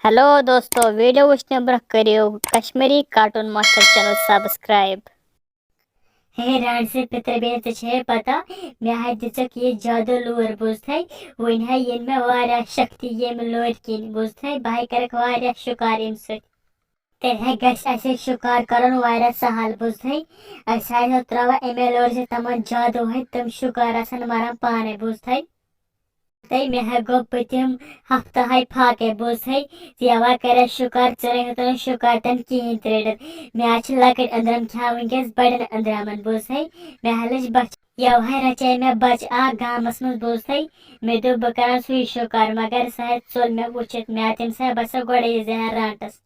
Hello दोस्तों, video वुचने ब्रोह करियो Kashmiri cartoon master channel subscribe. हे रान से पितर बेन तुझे पता मैं है दिचक ये जादू लोर बुझथाई वन है इन में वारा शक्ति ये में लोर किन बुझथाई भाई करक वारा शुकार इन से तेरे गश ऐसे शुकार करन वारा सहल बुझथाई ऐसा है त्रवा एमे लोर से तमन जादू है तुम शुकार असन मारा पाने बुझथाई तई में है गो पतिम हफ्ता है फाके बुझथाई यावा करे शुकार चरे होतन शुकार तन की त्रेडत मैं आज लकड़ अंदरम खावंगेस बड़न अंदरमन बुझथाई मैं हलज बच यवहाय रचे में बच आ गामस में बुझथाई मैं दो बकरा सुई शुकार मगर सहत सोल में उचित मैं तिम से बस गोड़े जहर रांटस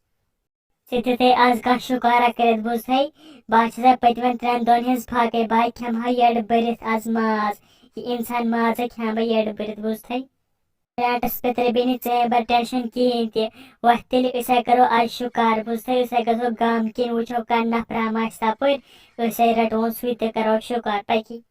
सिद्धते आज का शुकारा करत बुझथाई बादशाह पतिवन त्रन दोन हिज फाके बाई खम हा यड बरित आज माज कि इंसान माज खम यड बरित बुझथाई राटस पेत्र बेनी चेबर टेंशन की वह तेल उसे करो आज शुकार बुझथाई उसे गो गाम किन वुचो का नफरा मास तपर उसे रटोन सुई ते करो शुकार पैकी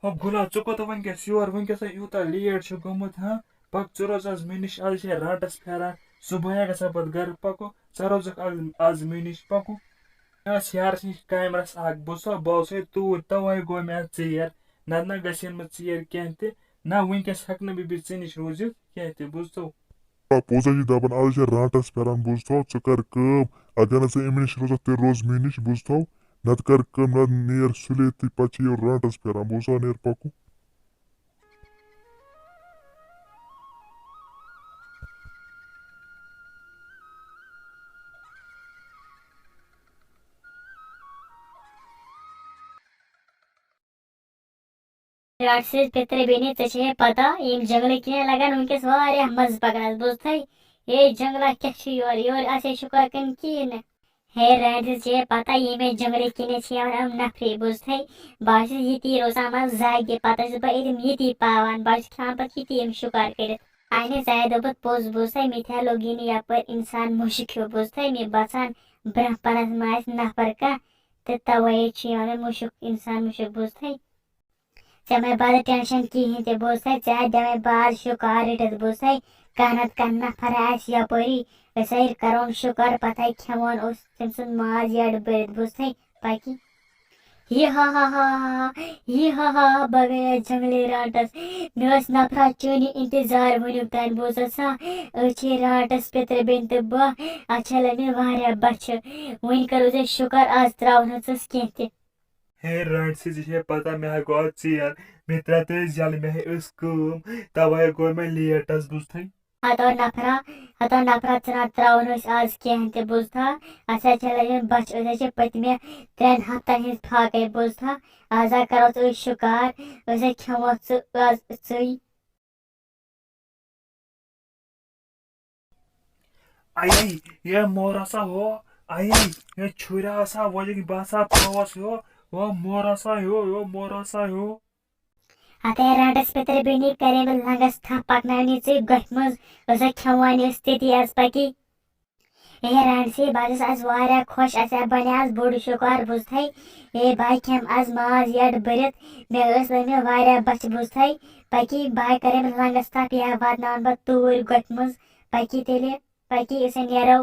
अब गुला चुको तो वनकेस योर वनकेस यूता लेट गोमुत हाँ पक चुरोज आज मिनिश आज राटस फेरान सुबह गसा पत घर पको चरोजक आज मिनिश पको यार कैमरस आग बुसो बसो तूर तवे गो मे चेयर ना गसन मे चेयर कह ना वनकेस हक बी निश रोजित कह बुझतो पोजा दपान आज राटस फेरान बुझथो च कर अगर ना अम नश रोज ते रोज मे नश बुझथो नत कर नत नेर सुले तो पे राटस फेरान बुझो नेर पकु राक्षस पितर बेनी तुझे पता यम जंगल किने लगन उनके वारिया मज पकड़स बुझथाई ये जंगला क्या योर योर असे शुकार कन कीन हे राक्षस जे पता ये जंगल किने हम नफरी बुझथाई बाश ये रोजा जागे पता बम ये पावान बाश खान पत यम शुकार कर आने जायद दोबत पोज बुझथाई मिथ्या लोगिन यपर इंसान मुश्क बुझथाई मे बसान ब्रह पनस मास नफर का तवे मुश्क इंसान मुश्क बुझथाई जमे बाद टेंशन कहीं ते बोसाई चाहे जमे बाद शुकार इटत बोसाई कहनत कहना फराश या परी वैसे करोन शुकार पताई खेमोन उस सिमसन माज याड बरत बोसाई बाकी ये हा बगया जंगली राटस मेस नफरा चोनी इंतजार वनुक तान बोसा अच्छे राटस पेत्र बेन तो बह अच्छा लगे वारिया बच वन करो जे शुकार आज त्रावन हस कह हे राट से पता मे गो चेयर मे त्रे जल मे तवे गो मे लेटस बुझथाई हतो नफरा चना त्रावन आज कह बुझथा अच्छा चल बच पतमे त्रेन हफ्तन हिज फाके बुझथा आजा करो शुकार खेमो च आई ये मोरसा हो आई ये छुरा सा वो बासा पावस हो वो मोरसा हो मोरसा हो अते राटस पितर बेनी करे लंगस था पकनानी चे गठमज खेवानी स्थिति आज पकी ए राट से बाजस आज वारिया खुश अस बने आज बोड़ शुकार बुझथाई ए भाई खेम आज माज यड बरित मे वारिया बच बुझथाई पकी भाई करे लंगस था पिया वादनान बत तूर गठमज पकी तेले पकी इसे नेरो